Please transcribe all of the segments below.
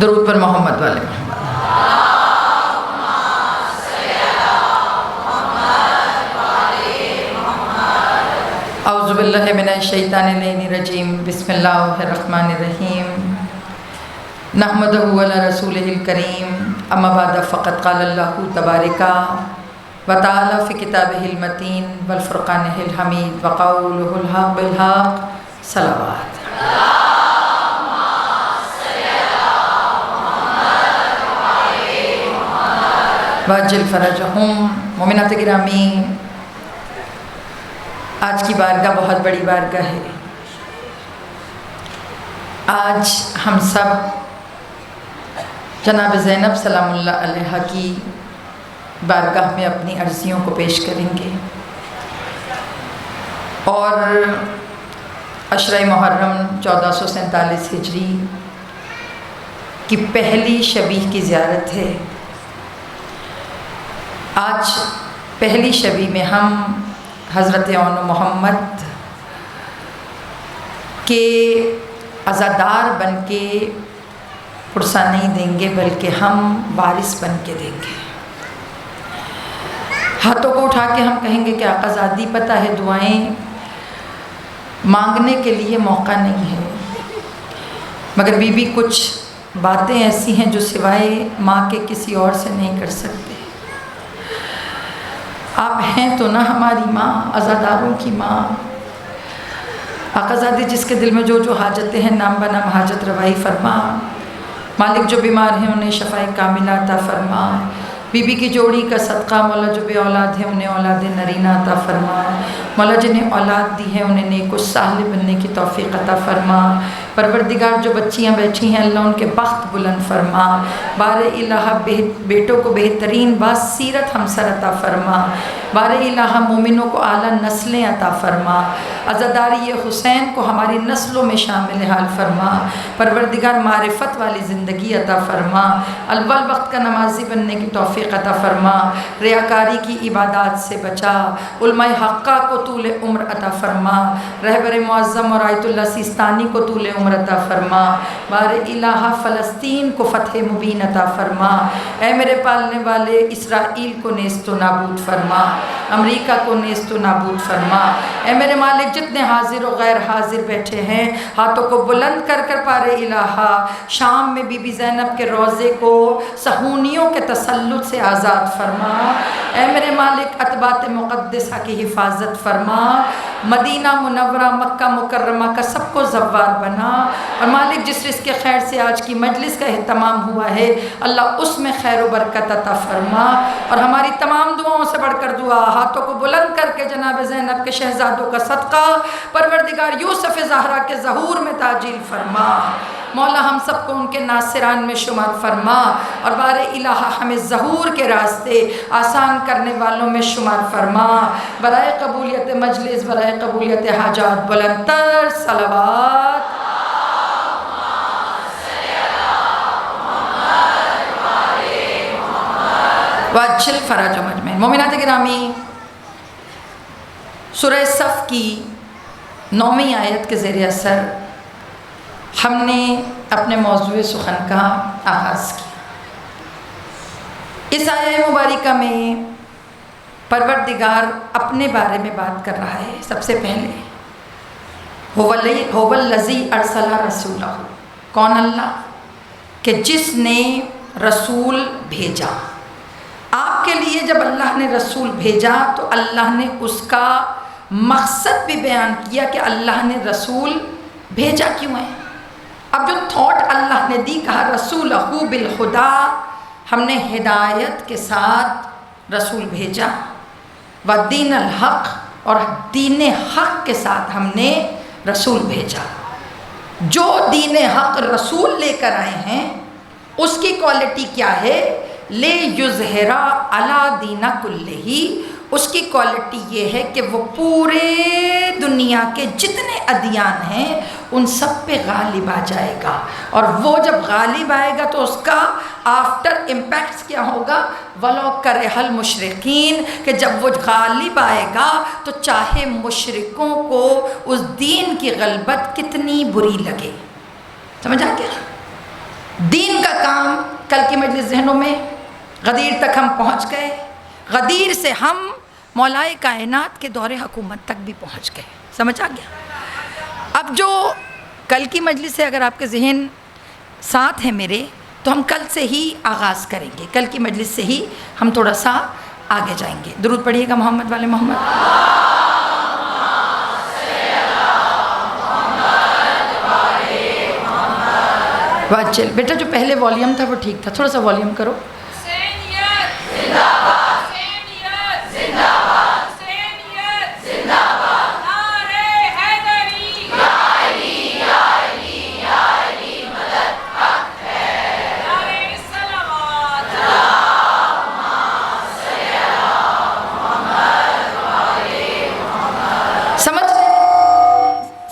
درود پر محمد والے محمد۔ اعوذ باللہ من الشیطان الرجیم، بسم اللہ الرحمن الرحیم، نحمدہ علی رسولہ الکریم، اما بعد فقد قال اللہ تبارک و تعالی فی کتابہ المتین والفرقانہ الحمید وقولہ الحق بالحق، صلوات۔ واجل فرجہم۔ مومنات گرامی، آج کی بارگاہ بہت بڑی بارگاہ ہے۔ آج ہم سب جناب زینب سلام اللہ علیہ کی بارگاہ میں اپنی عرضیوں کو پیش کریں گے، اور عشرہ محرم 1447 ہجری کی پہلی شبیہ کی زیارت ہے۔ آج پہلی شبی میں ہم حضرت اون محمد کے عزادار بن کے پرسہ نہیں دیں گے، بلکہ ہم وارث بن کے دیں گے۔ ہاتھوں کو اٹھا کے ہم کہیں گے کہ آقا زادی پتہ ہے، دعائیں مانگنے کے لیے موقع نہیں ہے، مگر بی بی کچھ باتیں ایسی ہیں جو سوائے ماں کے کسی اور سے نہیں کر سکتے۔ آپ ہیں تو نہ ہماری ماں، عزاداروں کی ماں۔ آقا زادی جس کے دل میں جو جو حاجتیں ہیں نام بنام حاجت روائی فرما۔ مالک جو بیمار ہیں انہیں شفائے کاملہ عطا فرما۔ بی بی کی جوڑی کا صدقہ مولا جو بے اولاد ہیں انہیں اولاد نرینہ عطا فرما۔ مولا جنہیں اولاد دی ہے انہیں نیک و صالح بننے کی توفیق عطا فرما۔ پروردگار جو بچیاں بیٹھی ہیں اللہ ان کے بخت بلند فرما۔ بار الہ بیٹوں کو بہترین باسیرت ہمسر عطا فرما۔ بار الہ مومنوں کو اعلیٰ نسلیں عطا فرما۔ عزاداری حسین کو ہماری نسلوں میں شامل حال فرما۔ پروردگار معرفت والی زندگی عطا فرما۔ اول وقت کا نمازی بننے کی توفیق عطا فرما۔ ریاکاری کی عبادات سے بچا۔ علماء حقہ کو طول عمر عطا فرما۔ رہبر معظم اور آیت اللہ سیستانی کو طول عمر عطا فرما۔ بار الہ فلسطین کو فتح مبین عطا فرما۔ اے میرے پالنے والے اسرائیل کو نیست و نابود فرما۔ امریکہ کو نیست و نابود فرما۔ اے میرے مالک جتنے حاضر و غیر حاضر بیٹھے ہیں ہاتھوں کو بلند کر کر پار الہ شام میں بی بی زینب کے روضے کو صہیونیوں کے تسلط سے آزاد فرما۔ اے میرے مالک اتباط مقدسہ کی حفاظت فرما۔ مدینہ منورہ مکہ مکرمہ کا سب کو زوار بنا، اور مالک جس رزق خیر سے آج کی مجلس کا اہتمام ہوا ہے اللہ اس میں خیر و برکت عطا فرما۔ اور ہماری تمام دعاؤں سے بڑھ کر دعا، ہاتھوں کو بلند کر کے جناب زینب کے شہزادوں کا صدقہ پروردگار یوسف زہرا کے ظہور میں تعجیل فرما۔ مولا ہم سب کو ان کے ناصران میں شمار فرما، اور بار الہ ہمیں ظہور کے راستے آسان کرنے والوں میں شمار فرما۔ برائے قبولیت مجلس، برائے قبولیت حاجات بلند تر صلوات۔ واجل فرج و مجمعین۔ مومنات گرامی، سورہ صف کی 9ویں آیت کے زیر اثر ہم نے اپنے موضوع سخن کا آغاز کیا۔ اس آیہ مبارکہ میں پروردگار اپنے بارے میں بات کر رہا ہے۔ سب سے پہلے هو الذی ارسل رسولہ، کون اللہ؟ کہ جس نے رسول بھیجا۔ آپ کے لیے جب اللہ نے رسول بھیجا تو اللہ نے اس کا مقصد بھی بیان کیا کہ اللہ نے رسول بھیجا کیوں ہے۔ اب جو تھاٹ اللہ نے دی، کہا رسولہ بالہدی، ہم نے ہدایت کے ساتھ رسول بھیجا، ودین الحق، اور دین حق کے ساتھ ہم نے رسول بھیجا۔ جو دین حق رسول لے کر آئے ہیں اس کی کوالٹی کیا ہے؟ لے یظہرا علی دین کلہ، اس کی کوالٹی یہ ہے کہ وہ پورے دنیا کے جتنے ادیان ہیں ان سب پہ غالب آ جائے گا، اور وہ جب غالب آئے گا تو اس کا آفٹر امپیکٹس کیا ہوگا؟ وَلَوْ كَرِهَ الْمُشْرِكِينَ، کہ جب وہ غالب آئے گا تو چاہے مشرکوں کو اس دین کی غلبت کتنی بری لگے۔ سمجھا کیا؟ دین کا کام کل کی مجلس ذہنوں میں، غدیر تک ہم پہنچ گئے، غدیر سے ہم مولائے کائنات کے دور حکومت تک بھی پہنچ گئے، سمجھ آ گیا؟ اب جو کل کی مجلس سے اگر آپ کے ذہن ساتھ ہیں میرے، تو ہم کل سے ہی آغاز کریں گے، کل کی مجلس سے ہی ہم تھوڑا سا آگے جائیں گے۔ درود پڑھیے گا محمد والے محمد۔ چل بیٹا، جو پہلے والیوم تھا وہ ٹھیک تھا، تھوڑا سا والیوم کرو۔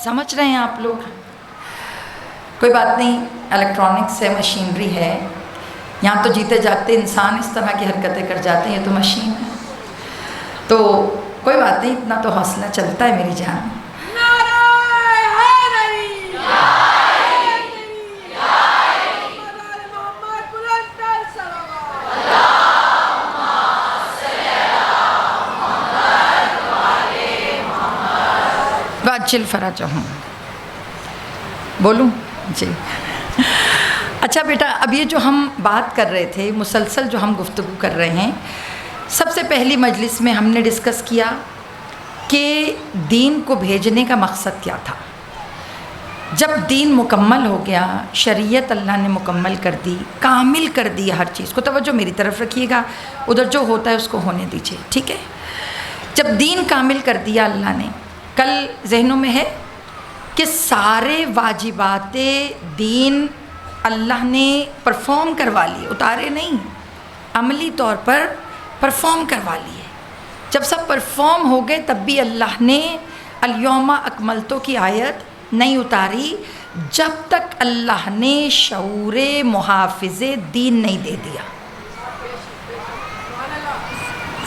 سمجھ رہے ہیں آپ لوگ؟ کوئی بات نہیں، الیکٹرانکس ہے، مشینری ہے، یہاں تو جیتے جاگتے انسان اس طرح کی حرکتیں کر جاتے ہیں، یہ تو مشین ہے، تو کوئی بات نہیں، اتنا تو حوصلہ چلتا ہے میری جان۔ چل فراج ہوں، بولوں جی؟ اچھا بیٹا، اب یہ جو ہم بات کر رہے تھے، مسلسل جو ہم گفتگو کر رہے ہیں، سب سے پہلی مجلس میں ہم نے ڈسکس کیا کہ دین کو بھیجنے کا مقصد کیا تھا۔ جب دین مکمل ہو گیا، شریعت اللہ نے مکمل کر دی، کامل کر دی ہر چیز کو، توجہ میری طرف رکھیے گا، ادھر جو ہوتا ہے اس کو ہونے دیجیے، ٹھیک ہے؟ جب دین کامل کر دیا اللہ نے، کل ذہنوں میں ہے کہ سارے واجبات دین اللہ نے پرفارم کروا لیے، اتارے نہیں، عملی طور پر پرفارم کروا لیے۔ جب سب پرفارم ہو گئے تب بھی اللہ نے الیوم اکملتو کی آیت نہیں اتاری، جب تک اللہ نے شعور محافظ دین نہیں دے دیا۔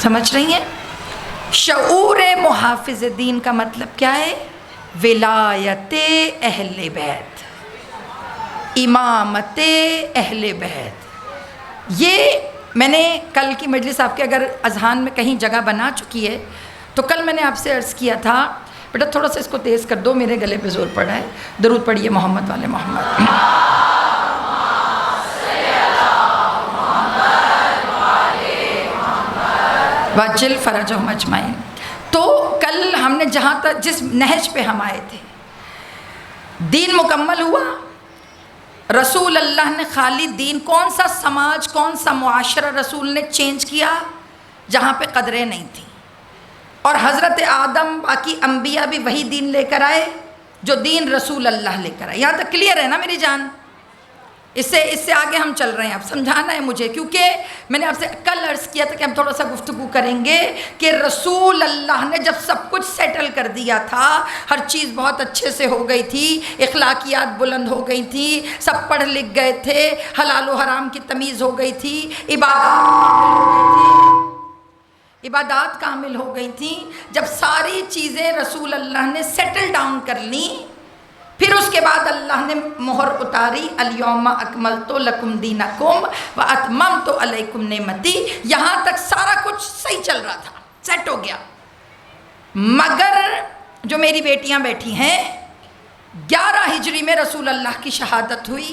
سمجھ رہی ہیں؟ شعور محافظ دین کا مطلب کیا ہے؟ ولایت اہل بیت، امامت اہل بیت۔ یہ میں نے کل کی مجلس آپ کے اگر اذہان میں کہیں جگہ بنا چکی ہے، تو کل میں نے آپ سے عرض کیا تھا بیٹا تھوڑا سا اس کو تیز کر دو، میرے گلے پہ زور پڑا ہے۔ درود پڑھیے محمد والے محمد۔ واجل فرجہم اجمعین۔ تو کل ہم نے جہاں تک جس نہج پہ ہم آئے تھے، دین مکمل ہوا، رسول اللہ نے خالی دین، کون سا سماج، کون سا معاشرہ رسول نے چینج کیا جہاں پہ قدریں نہیں تھیں، اور حضرت آدم باقی انبیاء بھی وہی دین لے کر آئے جو دین رسول اللہ لے کر آئے۔ یہاں تک کلیئر ہے نا میری جان؟ اس سے آگے ہم چل رہے ہیں، اب سمجھانا ہے مجھے، کیونکہ میں نے آپ سے کل عرض کیا تھا کہ ہم تھوڑا سا گفتگو کریں گے کہ رسول اللہ نے جب سب کچھ سیٹل کر دیا تھا، ہر چیز بہت اچھے سے ہو گئی تھی، اخلاقیات بلند ہو گئی تھی، سب پڑھ لکھ گئے تھے، حلال و حرام کی تمیز ہو گئی تھی، عبادات کامل ہو گئی تھیں، جب ساری چیزیں رسول اللہ نے سیٹل ڈاؤن کر لیں، پھر اس کے بعد اللہ نے مہر اتاری، الیوم اکملت لکم دینکم واتممت علیکم نعمتی۔ یہاں تک سارا کچھ صحیح چل رہا تھا، سیٹ ہو گیا، مگر جو میری بیٹیاں بیٹھی ہیں، 11 ہجری میں رسول اللہ کی شہادت ہوئی،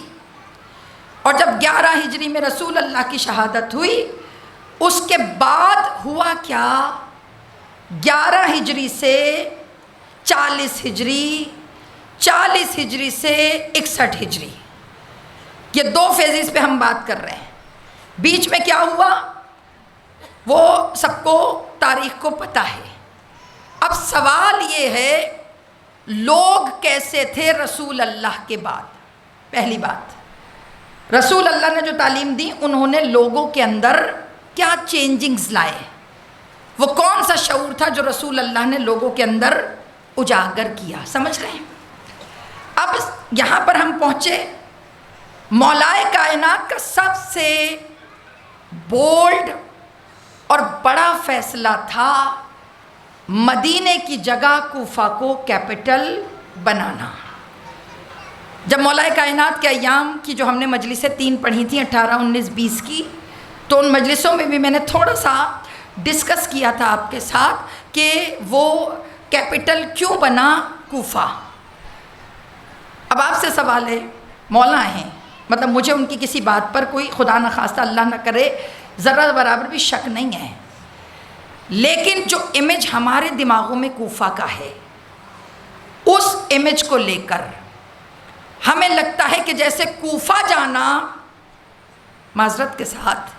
اور جب 11 ہجری میں رسول اللہ کی شہادت ہوئی، اس کے بعد ہوا کیا؟ 11 ہجری سے 40 ہجری، 40 ہجری سے 61 ہجری، یہ 2 فیزز پہ ہم بات کر رہے ہیں۔ بیچ میں کیا ہوا وہ سب کو تاریخ کو پتہ ہے۔ اب سوال یہ ہے لوگ کیسے تھے رسول اللہ کے بعد؟ پہلی بات، رسول اللہ نے جو تعلیم دی، انہوں نے لوگوں کے اندر کیا چینجنگز لائے؟ وہ کون سا شعور تھا جو رسول اللہ نے لوگوں کے اندر اجاگر کیا؟ سمجھ رہے ہیں؟ اب یہاں پر ہم پہنچے، مولائے کائنات کا سب سے بولڈ اور بڑا فیصلہ تھا مدینے کی جگہ کوفہ کو کیپٹل بنانا۔ جب مولا کائنات کے ایام کی جو ہم نے مجلسیں 3 پڑھی تھیں 18, 19, 20 کی, تو ان مجلسوں میں بھی میں نے تھوڑا سا ڈسکس کیا تھا آپ کے ساتھ کہ وہ کیپٹل کیوں بنا کوفہ. اب آپ سے سوال ہے, مولا ہیں, مطلب مجھے ان کی کسی بات پر کوئی خدا نخواستہ اللہ نہ کرے ذرہ برابر بھی شک نہیں ہے, لیکن جو امیج ہمارے دماغوں میں کوفہ کا ہے, اس امیج کو لے کر ہمیں لگتا ہے کہ جیسے کوفہ جانا, معذرت کے ساتھ,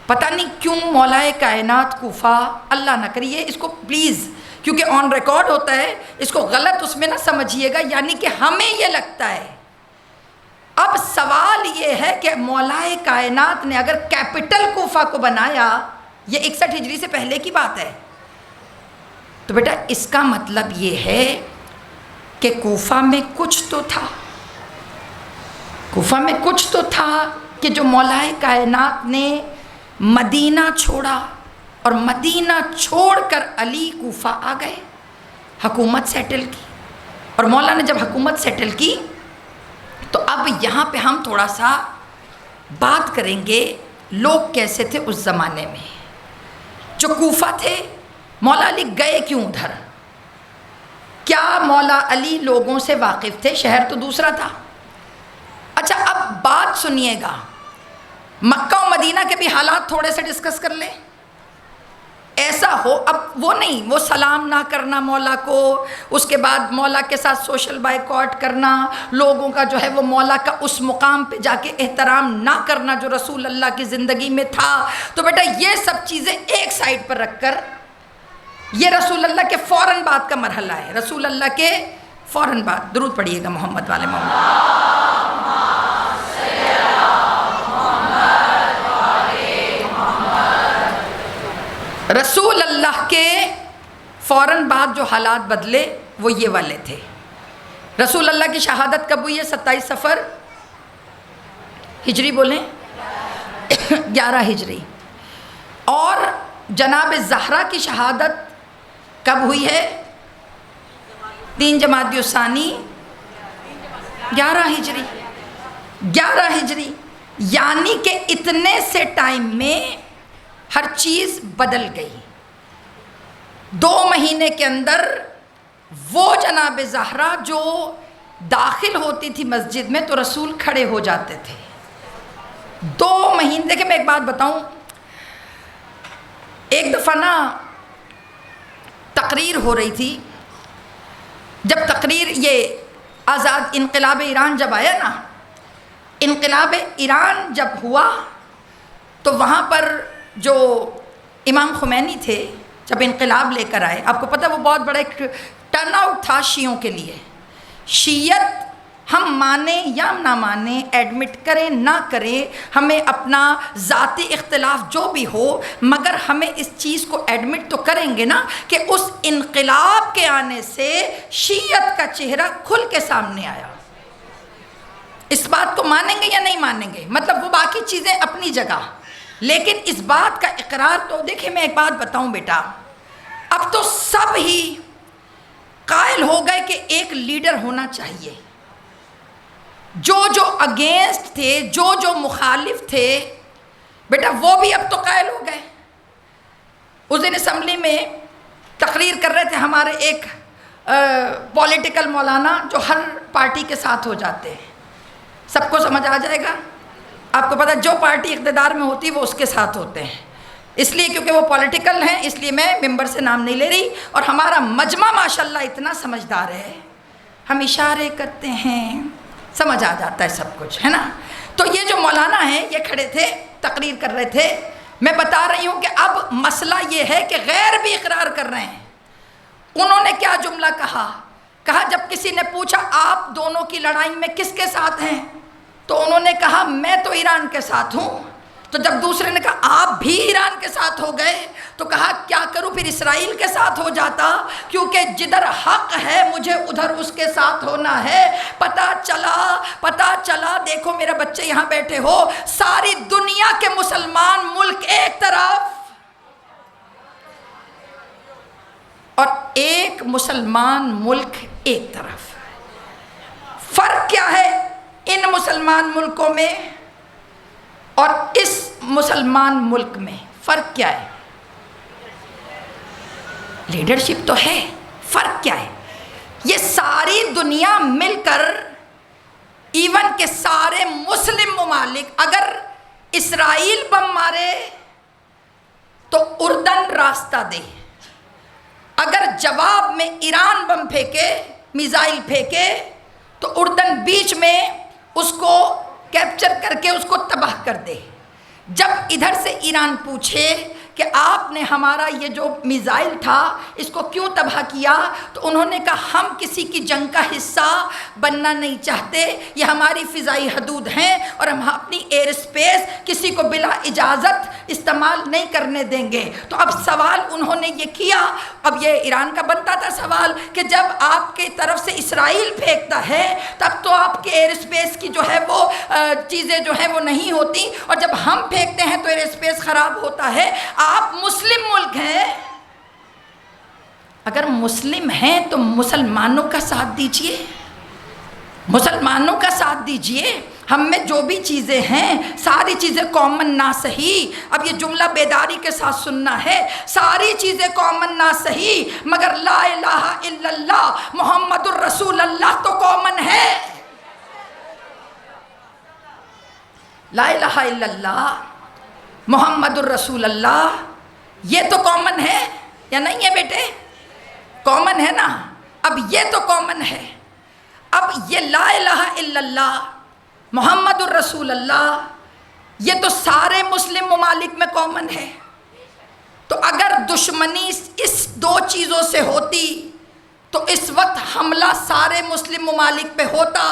پتہ نہیں کیوں مولا کائنات کوفہ, اللہ نہ کریے اس کو پلیز, کیونکہ آن ریکارڈ ہوتا ہے, اس کو غلط اس میں نہ سمجھیے گا, یعنی کہ ہمیں یہ لگتا ہے. اب سوال یہ ہے کہ مولا کائنات نے اگر کیپٹل کوفہ کو بنایا, یہ 61 ہجری سے پہلے کی بات ہے, تو بیٹا اس کا مطلب یہ ہے کہ کوفہ میں کچھ تو تھا, کوفہ میں کچھ تو تھا کہ جو مولا کائنات نے مدینہ چھوڑا, اور مدینہ چھوڑ کر علی کوفہ آ گئے, حکومت سیٹل کی. اور مولا نے جب حکومت سیٹل کی تو اب یہاں پہ ہم تھوڑا سا بات کریں گے لوگ کیسے تھے اس زمانے میں. جو کوفہ تھے, مولا علی گئے کیوں ادھر؟ کیا مولا علی لوگوں سے واقف تھے؟ شہر تو دوسرا تھا. اچھا اب بات سنیے گا, مکہ و مدینہ کے بھی حالات تھوڑے سے ڈسکس کر لیں. ایسا ہو, اب وہ نہیں, وہ سلام نہ کرنا مولا کو, اس کے بعد مولا کے ساتھ سوشل بائیکاٹ کرنا, لوگوں کا جو ہے وہ مولا کا اس مقام پہ جا کے احترام نہ کرنا جو رسول اللہ کی زندگی میں تھا. تو بیٹا یہ سب چیزیں ایک سائڈ پر رکھ کر, یہ رسول اللہ کے فوراً بعد کا مرحلہ ہے, رسول اللہ کے فوراً بعد. درود پڑھیے گا محمد والے محمد. رسول اللہ کے فوراً بعد جو حالات بدلے وہ یہ والے تھے. رسول اللہ کی شہادت کب ہوئی ہے؟ 27 صفر ہجری, بولیں 11 ہجری. اور جناب زہرا کی شہادت کب ہوئی ہے؟ 3 جمادی الثانی 11 ہجری. 11 ہجری یعنی کہ اتنے سے ٹائم میں ہر چیز بدل گئی. 2 مہینے کے اندر وہ جناب زہرا جو داخل ہوتی تھی مسجد میں تو رسول کھڑے ہو جاتے تھے. 2 مہینے. دیکھیں میں ایک بات بتاؤں, ایک دفعہ نا تقریر ہو رہی تھی, جب تقریر یہ آزاد انقلاب ایران جب آیا نا, انقلاب ایران جب ہوا تو وہاں پر جو امام خمینی تھے جب انقلاب لے کر آئے, آپ کو پتہ وہ بہت بڑا ایک ٹرن آؤٹ تھا شیعوں کے لیے. شیعت ہم مانیں یا نہ مانیں, ایڈمٹ کریں نہ کریں, ہمیں اپنا ذاتی اختلاف جو بھی ہو, مگر ہمیں اس چیز کو ایڈمٹ تو کریں گے نا کہ اس انقلاب کے آنے سے شیعت کا چہرہ کھل کے سامنے آیا. اس بات کو مانیں گے یا نہیں مانیں گے؟ مطلب وہ باقی چیزیں اپنی جگہ, لیکن اس بات کا اقرار تو دیکھیں میں ایک بات بتاؤں بیٹا, اب تو سب ہی قائل ہو گئے کہ ایک لیڈر ہونا چاہیے. جو اگینسٹ تھے, جو مخالف تھے, بیٹا وہ بھی اب تو قائل ہو گئے. اس دن اسمبلی میں تقریر کر رہے تھے ہمارے ایک پولیٹیکل مولانا جو ہر پارٹی کے ساتھ ہو جاتے ہیں. سب کو سمجھ آ جائے گا, آپ کو پتہ جو پارٹی اقتدار میں ہوتی ہے وہ اس کے ساتھ ہوتے ہیں, اس لیے کیونکہ وہ پولیٹیکل ہیں, اس لیے میں ممبر سے نام نہیں لے رہی. اور ہمارا مجمع ماشاءاللہ اتنا سمجھدار ہے, ہم اشارے کرتے ہیں, سمجھ آ جاتا ہے سب کچھ, ہے نا. تو یہ جو مولانا ہیں یہ کھڑے تھے تقریر کر رہے تھے. میں بتا رہی ہوں کہ اب مسئلہ یہ ہے کہ غیر بھی اقرار کر رہے ہیں. انہوں نے کیا جملہ کہا جب کسی نے پوچھا آپ دونوں کی لڑائی میں کس کے ساتھ ہیں, تو انہوں نے کہا میں تو ایران کے ساتھ ہوں. تو جب دوسرے نے کہا آپ بھی ایران کے ساتھ ہو گئے, تو کہا کیا کروں, پھر اسرائیل کے ساتھ ہو جاتا, کیونکہ جدھر حق ہے مجھے ادھر اس کے ساتھ ہونا ہے. پتہ چلا دیکھو میرے بچے یہاں بیٹھے ہو, ساری دنیا کے مسلمان ملک ایک طرف اور ایک مسلمان ملک ایک طرف. فرق کیا ہے ان مسلمان ملکوں میں اور اس مسلمان ملک میں؟ فرق کیا ہے؟ لیڈرشپ تو ہے، فرق کیا ہے؟ یہ ساری دنیا مل کر، ایون کہ سارے مسلم ممالک، اگر اسرائیل بم مارے تو اردن راستہ دے، اگر جواب میں ایران بم پھینکے، میزائل پھینکے، تو اردن بیچ میں اس کو کیپچر کر کے اس کو تباہ کر دے۔ جب ادھر سے ایران پوچھے کہ آپ نے ہمارا یہ جو میزائل تھا اس کو کیوں تباہ کیا، تو انہوں نے کہا ہم کسی کی جنگ کا حصہ بننا نہیں چاہتے، یہ ہماری فضائی حدود ہیں اور ہم اپنی ایئر اسپیس کسی کو بلا اجازت استعمال نہیں کرنے دیں گے۔ تو اب سوال انہوں نے یہ کیا، اب یہ ایران کا بنتا تھا سوال کہ جب آپ کے طرف سے اسرائیل پھینکتا ہے تب تو آپ کے ایئر اسپیس کی جو ہے وہ چیزیں جو ہیں وہ نہیں ہوتی، اور جب ہم پھینکتے ہیں تو ایئر اسپیس خراب ہوتا ہے۔ آپ مسلم ملک ہیں، اگر مسلم ہیں تو مسلمانوں کا ساتھ دیجئے، مسلمانوں کا ساتھ دیجئے۔ ہم میں جو بھی چیزیں ہیں ساری چیزیں کامن نہ صحیح، اب یہ جملہ بیداری کے ساتھ سننا ہے، ساری چیزیں کامن نہ صحیح مگر لا الہ الا اللہ محمد الرسول اللہ تو کامن ہے۔ لا الہ الا اللہ محمد الرسول اللہ یہ تو کامن ہے یا نہیں ہے بیٹے؟ کامن ہے نا۔ اب یہ تو کامن ہے، اب یہ لا الہ الا اللہ محمد الرسول اللہ یہ تو سارے مسلم ممالک میں کامن ہے۔ تو اگر دشمنی اس دو چیزوں سے ہوتی تو اس وقت حملہ سارے مسلم ممالک پہ ہوتا،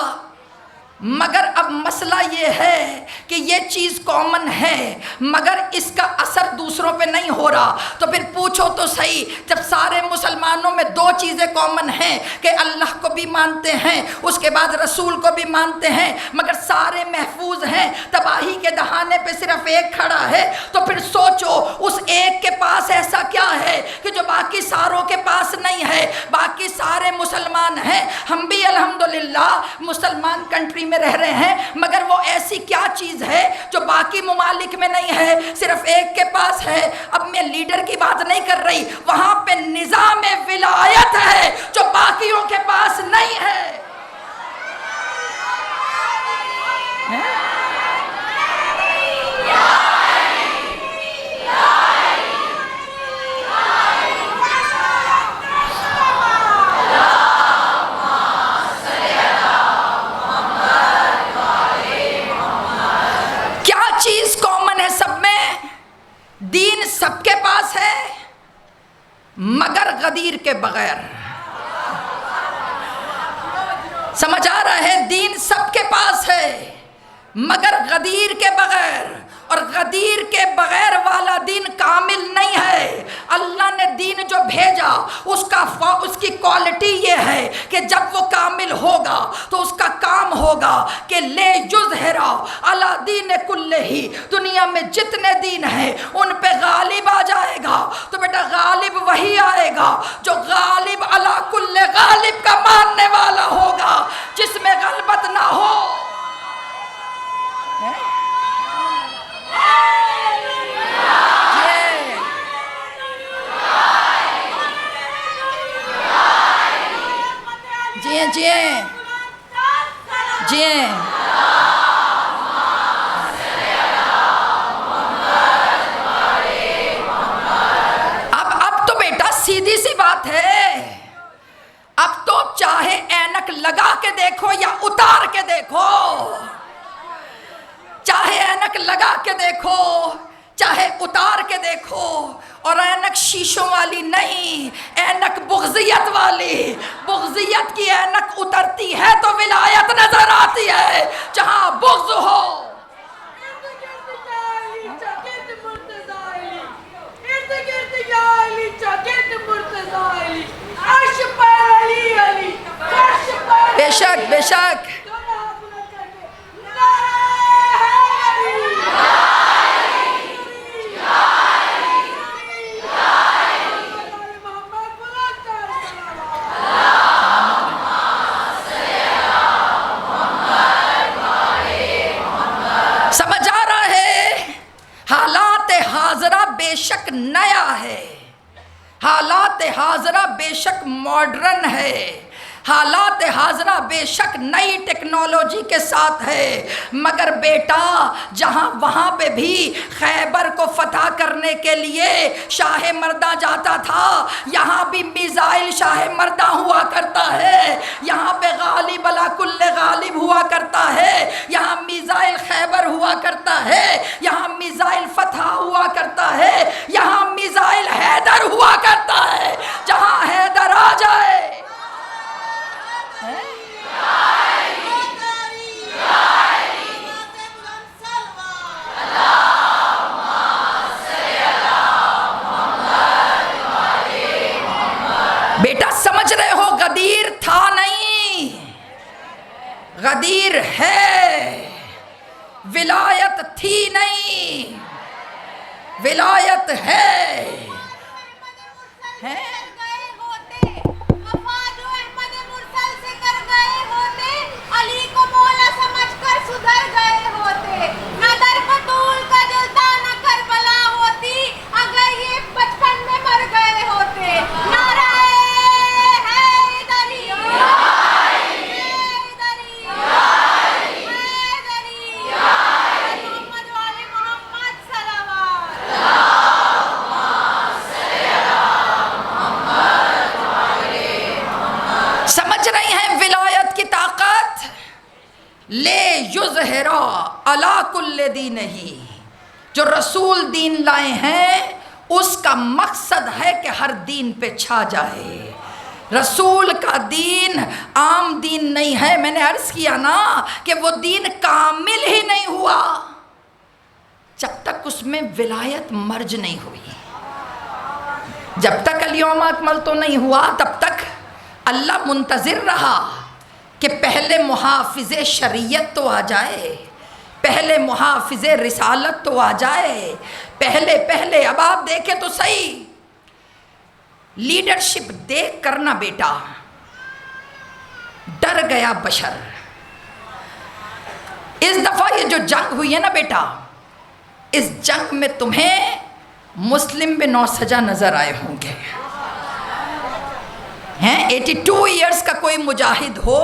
مگر اب مسئلہ یہ ہے کہ یہ چیز کامن ہے مگر اس کا اثر دوسروں پہ نہیں ہو رہا۔ تو پھر پوچھو تو صحیح، جب سارے مسلمانوں میں دو چیزیں کامن ہیں کہ اللہ کو بھی مانتے ہیں اس کے بعد رسول کو بھی مانتے ہیں مگر سارے محفوظ ہیں، تباہی کے دہانے پہ صرف ایک کھڑا ہے، تو پھر سوچو اس ایک کے پاس ایسا کیا ہے کہ جو باقی ساروں کے پاس نہیں ہے؟ باقی سارے مسلمان ہیں، ہم بھی الحمدللہ مسلمان کنٹری میں رہ رہے ہیں، مگر وہ ایسی کیا چیز ہے جو باقی ممالک میں نہیں ہے، صرف ایک کے پاس ہے۔ اب میں لیڈر کی بات نہیں کر رہی، وہاں پہ نظام ولایت ہے جو باقیوں کے پاس نہیں ہے۔ دین سب کے پاس ہے مگر غدیر کے بغیر، سمجھ آ رہا ہے؟ دین سب کے پاس ہے مگر غدیر کے بغیر، اور غدیر کے بغیر والا دین کامل نہیں ہے۔ اللہ نے دین جو بھیجا اس کی کوالٹی یہ ہے کہ جب وہ کامل ہوگا تو اس کا کام ہوگا کہ لے یظہرا علی دین کلہ، دنیا میں جتنے دین ہیں ان پہ غالب آ جائے گا۔ تو بیٹا غالب وہی آئے گا جو غالب علی کل غالب کا ماننے والا ہوگا، جس میں غلبت نہ ہو۔ جی اب تو بیٹا سیدھی سی بات ہے، اب تو چاہے اینک لگا کے دیکھو یا اتار کے دیکھو، چاہے اینک لگا کے دیکھو چاہے اتار کے دیکھو، اور اینک شیشوں والی نہیں، اینک بغضیت والی۔ بغضیت کی اینک اترتی ہے تو ولایت نظر آتی ہے، جہاں بغض ہو۔ بے شک بے شک۔ نیا ہے، حالات حاضرہ بے شک ماڈرن ہے، حالات حاضرہ بے شک نئی ٹیکنالوجی کے ساتھ ہے، مگر بیٹا جہاں وہاں پہ بھی خیبر کو فتح کرنے کے لیے شاہ مردہ جاتا تھا، یہاں بھی میزائل شاہ مردہ ہوا کرتا ہے، یہاں پہ غالب علی کل غالب ہوا کرتا ہے، یہاں میزائل خیبر ہوا کرتا ہے، یہاں میزائل فتح ہوا کرتا ہے، یہاں میزائل حیدر ہوا کرتا ہے، جہاں حیدر آ جائے بیٹا سمجھ رہے ہو، غدیر تھا نہیں، غدیر ہے، ولایت تھی نہیں، ولایت ہے۔ سمجھ رہی ہیں ولایت کی طاقت؟ لے یظہرا علی کل دین ہی، جو رسول دین لائے ہیں اس کا مقصد ہے کہ ہر دین پہ چھا جائے۔ رسول کا دین عام دین نہیں ہے، میں نے عرض کیا نا کہ وہ دین کامل ہی نہیں ہوا جب تک اس میں ولایت مرج نہیں ہوئی، جب تک الیوم اکملت نہیں ہوا تب تک اللہ منتظر رہا کہ پہلے محافظ شریعت تو آ جائے، پہلے محافظ رسالت تو آ جائے، پہلے اب آپ دیکھیں تو صحیح، لیڈرشپ دیکھ کرنا بیٹا ڈر گیا بشر۔ اس دفعہ یہ جو جنگ ہوئی ہے نا بیٹا، اس جنگ میں تمہیں مسلم بے نوسجا نظر آئے ہوں گے، 82 ایئرز کا کوئی مجاہد ہو،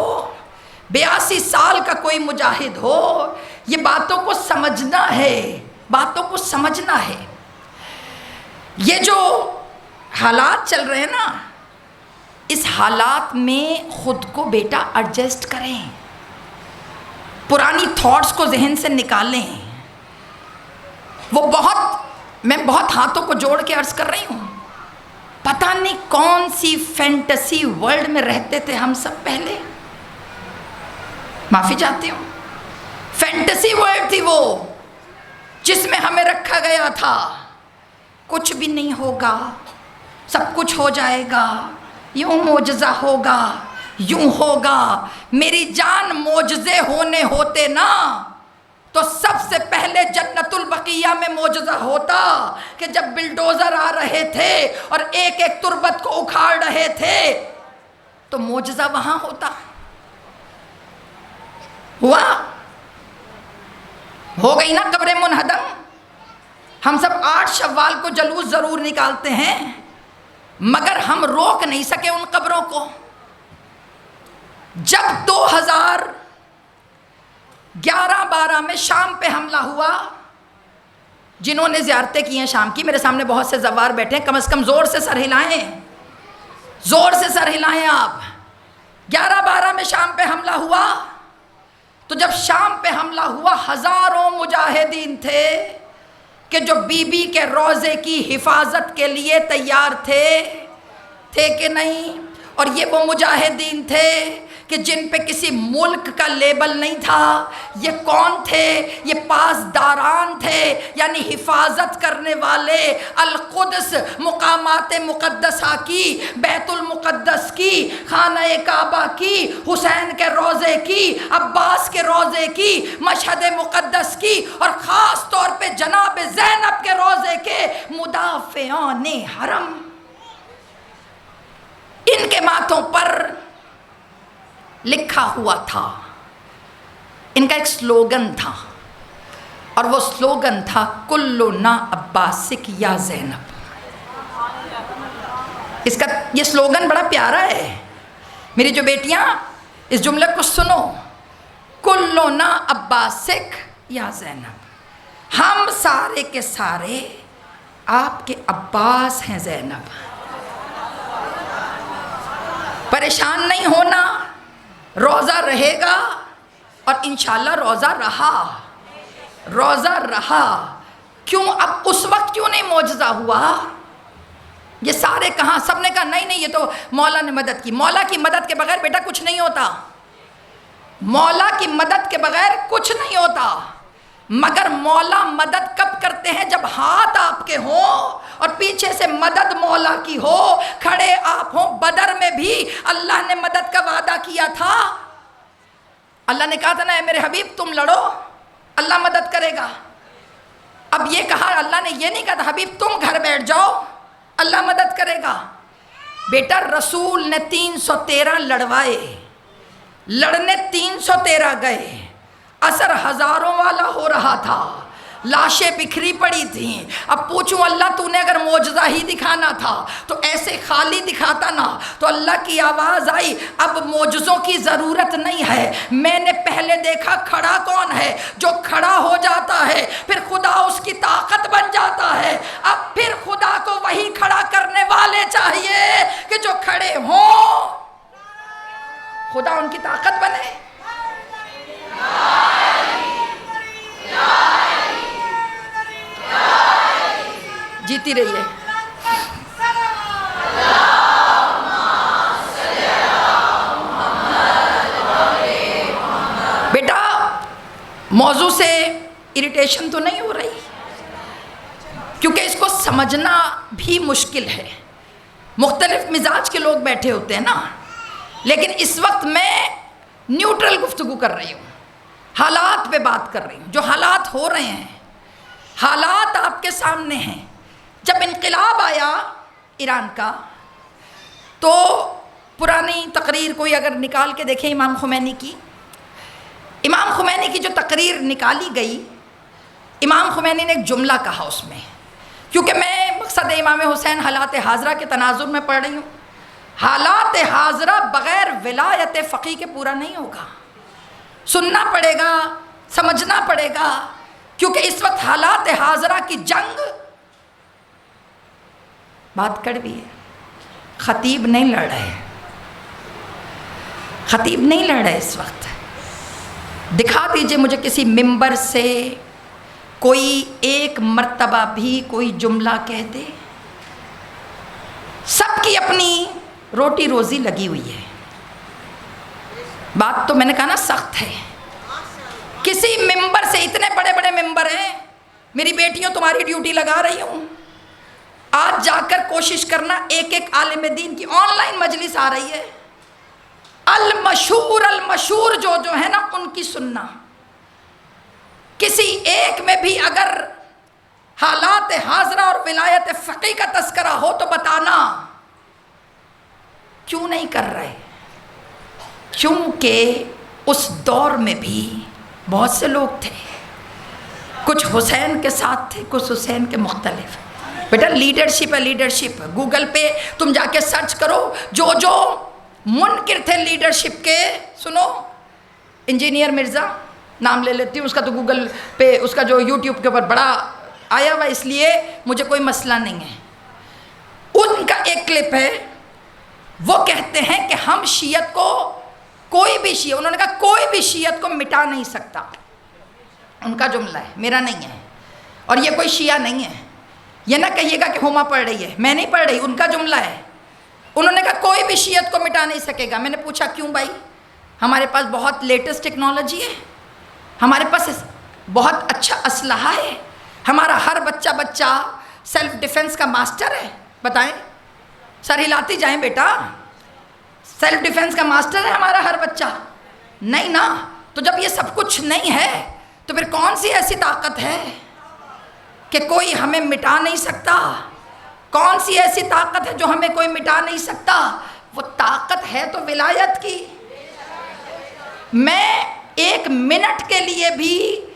82 سال کا کوئی مجاہد ہو، یہ باتوں کو سمجھنا ہے، باتوں کو سمجھنا ہے۔ یہ جو حالات چل رہے ہیں نا، اس حالات میں خود کو بیٹا ایڈجسٹ کریں، پرانی تھاٹس کو ذہن سے نکالیں۔ میں بہت ہاتھوں کو جوڑ کے عرض کر رہی ہوں، پتہ نہیں کون سی فینٹسی ورلڈ میں رہتے تھے ہم سب پہلے، معافی چاہتی ہوں، فینٹسی ورلڈ تھی وہ جس میں ہمیں رکھا گیا تھا، کچھ بھی نہیں ہوگا، سب کچھ ہو جائے گا، یوں معجزہ ہوگا، یوں ہوگا۔ میری جان معجزے ہونے ہوتے نا تو سب سے پہلے جنت البقیہ میں معجزہ ہوتا کہ جب بلڈوزر آ رہے تھے اور ایک ایک تربت کو اکھاڑ رہے تھے تو معجزہ وہاں ہوتا۔ ہوا؟ ہو گئی نا قبر منہدم۔ ہم سب 8 شوال کو جلوس ضرور نکالتے ہیں مگر ہم روک نہیں سکے ان قبروں کو۔ جب 2011-12 میں شام پہ حملہ ہوا، جنہوں نے زیارتیں کی ہیں شام کی، میرے سامنے بہت سے زوار بیٹھے ہیں، کم از کم زور سے سر ہلائیں، زور سے سر ہلائیں آپ۔ 11-12 میں شام پہ حملہ ہوا تو جب شام پہ حملہ ہوا ہزاروں مجاہدین تھے کہ جو بی بی کے روضے کی حفاظت کے لیے تیار تھے کہ نہیں؟ اور یہ وہ مجاہدین تھے کہ جن پہ کسی ملک کا لیبل نہیں تھا۔ یہ کون تھے؟ یہ پاسداران تھے، یعنی حفاظت کرنے والے القدس، مقامات مقدسہ کی، بیت المقدس کی، خانہ کعبہ کی، حسین کے روضے کی، عباس کے روضے کی، مشہد مقدس کی، اور خاص طور پہ جناب زینب کے روضے کے مدافعان حرم۔ ان کے ماتھوں پر لکھا ہوا تھا، ان کا ایک سلوگن تھا، اور وہ سلوگن تھا کلنا عباسک یا زینب۔ اس کا یہ سلوگن بڑا پیارا ہے. میری جو بیٹیاں اس جملے کو سنو، کلنا عباسک یا زینب، ہم سارے کے سارے آپ کے عباس ہیں زینب. پریشان نہیں ہونا، روزہ رہے گا، اور انشاءاللہ روزہ رہا. کیوں اب اس وقت کیوں نہیں معجزہ ہوا؟ یہ سارے کہاں؟ سب نے کہا نہیں یہ تو مولا نے مدد کی. مولا کی مدد کے بغیر بیٹا کچھ نہیں ہوتا. مولا کی مدد کے بغیر کچھ نہیں ہوتا. مگر مولا مدد کب کرتے ہیں؟ جب ہاتھ آپ کے ہوں اور پیچھے سے مدد مولا کی ہو، کھڑے آپ ہوں. بدر میں بھی اللہ نے مدد کا وعدہ کیا تھا. اللہ نے کہا تھا نا اے میرے حبیب تم لڑو، اللہ مدد کرے گا. اب یہ کہا، اللہ نے یہ نہیں کہا تھا حبیب تم گھر بیٹھ جاؤ اللہ مدد کرے گا. بیٹا رسول نے 313 لڑوائے، لڑنے 313 گئے. اثر ہزاروں والا ہو رہا تھا، لاشیں بکھری پڑی تھیں. اب پوچھوں اللہ تو نے اگر معجزہ ہی دکھانا تھا تو ایسے خالی دکھاتا نا. تو اللہ کی آواز آئی اب معجزوں کی ضرورت نہیں ہے. میں نے پہلے دیکھا کھڑا کون ہے، جو کھڑا ہو جاتا ہے پھر خدا اس کی طاقت بن جاتا ہے. اب پھر خدا کو وہی کھڑا کرنے والے چاہیے کہ جو کھڑے ہوں خدا ان کی طاقت بنے. جیتی رہیے. بیٹا موضوع سے اریٹیشن تو نہیں ہو رہی؟ کیونکہ اس کو سمجھنا بھی مشکل ہے. مختلف مزاج کے لوگ بیٹھے ہوتے ہیں نا. لیکن اس وقت میں نیوٹرل گفتگو کر رہی ہوں، حالات پہ بات کر رہی ہوں. جو حالات ہو رہے ہیں، حالات آپ کے سامنے ہیں. جب انقلاب آیا ایران کا تو پرانی تقریر کوئی اگر نکال کے دیکھیں امام خمینی کی جو تقریر نکالی گئی، امام خمینی نے ایک جملہ کہا اس میں. کیونکہ میں مقصد امام حسین حالات حاضرہ کے تناظر میں پڑھ رہی ہوں. حالات حاضرہ بغیر ولایت فقیہ کے پورا نہیں ہوگا. سننا پڑے گا، سمجھنا پڑے گا. کیونکہ اس وقت حالات حاضرہ کی جنگ بات کڑوی ہے. خطیب نہیں لڑ رہے، خطیب نہیں لڑ رہے اس وقت. دکھا دیجئے مجھے کسی ممبر سے کوئی ایک مرتبہ بھی کوئی جملہ کہہ دے. سب کی اپنی روٹی روزی لگی ہوئی ہے. بات تو میں نے کہا نا سخت ہے. کسی ممبر سے، اتنے بڑے بڑے ممبر ہیں، میری بیٹیوں تمہاری ڈیوٹی لگا رہی ہوں. آج جا کر کوشش کرنا ایک ایک عالم دین کی آن لائن مجلس آ رہی ہے، المشہور جو ہے نا ان کی سننا. کسی ایک میں بھی اگر حالات حاضرہ اور ولایت فقیہ کا تذکرہ ہو تو بتانا. کیوں نہیں کر رہے؟ کیونکہ اس دور میں بھی بہت سے لوگ تھے، کچھ حسین کے ساتھ تھے، کچھ حسین کے مختلف. بیٹا لیڈرشپ ہے، لیڈرشپ. گوگل پہ تم جا کے سرچ کرو جو منکر تھے لیڈرشپ کے. سنو، انجینئر مرزا نام لے لیتی ہوں اس کا، تو گوگل پہ اس کا جو یوٹیوب کے اوپر بڑا آیا ہوا، اس لیے مجھے کوئی مسئلہ نہیں ہے. ان کا ایک کلپ ہے، وہ کہتے ہیں کہ ہم شیعت کو، کوئی بھی شیعہ، انہوں نے کہا کوئی بھی شیعت کو مٹا نہیں سکتا. ان کا جملہ ہے، میرا نہیں ہے. اور یہ کوئی شیعہ نہیں ہے. یہ نہ کہیے گا کہ ہما پڑھ رہی ہے، میں نہیں پڑھ رہی، ان کا جملہ ہے. انہوں نے کہا کوئی بھی شیعت کو مٹا نہیں سکے گا. میں نے پوچھا کیوں بھائی؟ ہمارے پاس بہت لیٹسٹ ٹیکنالوجی ہے، ہمارے پاس بہت اچھا اسلحہ ہے، ہمارا ہر بچہ سیلف ڈیفنس کا ماسٹر ہے. بتائیں، سر ہلاتی جائیں بیٹا. سیلف ڈیفنس کا ماسٹر ہے ہمارا ہر بچہ. نہیں نا. تو جب یہ سب کچھ نہیں ہے تو پھر کون سی ایسی طاقت ہے کہ کوئی ہمیں مٹا نہیں سکتا؟ کون سی ایسی طاقت ہے جو ہمیں کوئی مٹا نہیں سکتا؟ وہ طاقت ہے تو ولایت کی. میں ایک منٹ کے لیے بھی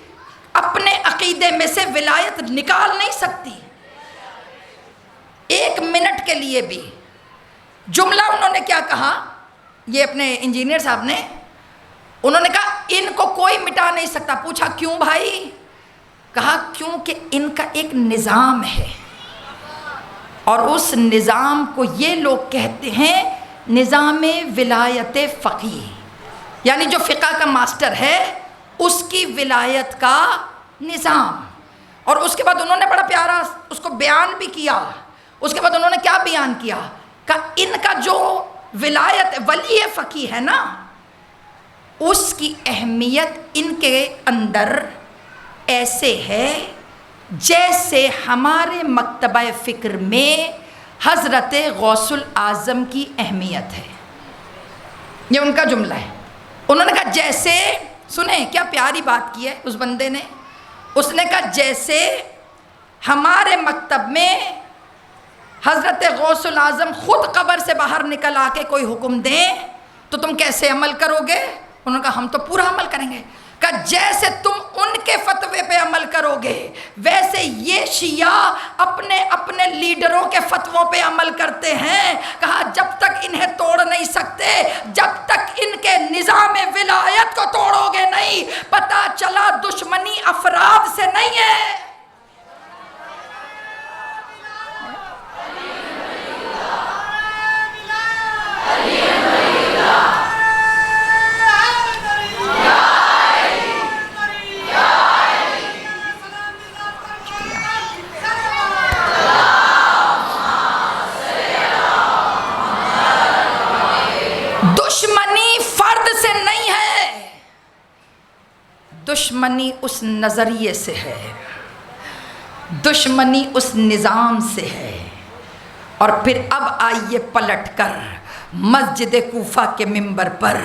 اپنے عقیدے میں سے ولایت نکال نہیں سکتی، ایک منٹ کے لیے بھی. جملہ انہوں نے کیا کہا، یہ اپنے انجینئر صاحب نے، انہوں نے کہا ان کو کوئی مٹا نہیں سکتا۔ پوچھا کیوں بھائی؟ کہا کیونکہ ان کا ایک نظام ہے، اور اس نظام کو یہ لوگ کہتے ہیں نظام ولایت فقیہ، یعنی جو فقہ کا ماسٹر ہے اس کی ولایت کا نظام۔ اور اس کے بعد انہوں نے بڑا پیارا اس کو بیان بھی کیا۔ اس کے بعد انہوں نے کیا بیان کیا کہ ان کا جو ولایت ولی فقیہ ہے نا، اس کی اہمیت ان کے اندر ایسے ہے جیسے ہمارے مکتبہ فکر میں حضرت غوث الاعظم کی اہمیت ہے۔ یہ ان کا جملہ ہے۔ انہوں نے کہا جیسے، سنیں کیا پیاری بات کی ہے اس بندے نے، اس نے کہا جیسے ہمارے مکتب میں حضرت غوث الاعظم خود قبر سے باہر نکل آ کے کوئی حکم دیں تو تم کیسے عمل کرو گے؟ انہوں نے کہا ہم تو پورا عمل کریں گے۔ کہا جیسے تم ان کے فتوے پہ عمل کرو گے ویسے یہ شیعہ اپنے اپنے لیڈروں کے فتووں پہ عمل کرتے ہیں۔ کہا جب تک انہیں توڑ نہیں سکتے، جب تک ان کے نظام ولایت کو توڑو گے نہیں، پتہ چلا دشمنی افراد سے نہیں ہے۔ دشمنی فرد سے نہیں ہے، دشمنی اس نظریے سے ہے، دشمنی اس نظام سے ہے۔ اور پھر اب آئیے پلٹ کر مسجد کوفہ کے منبر پر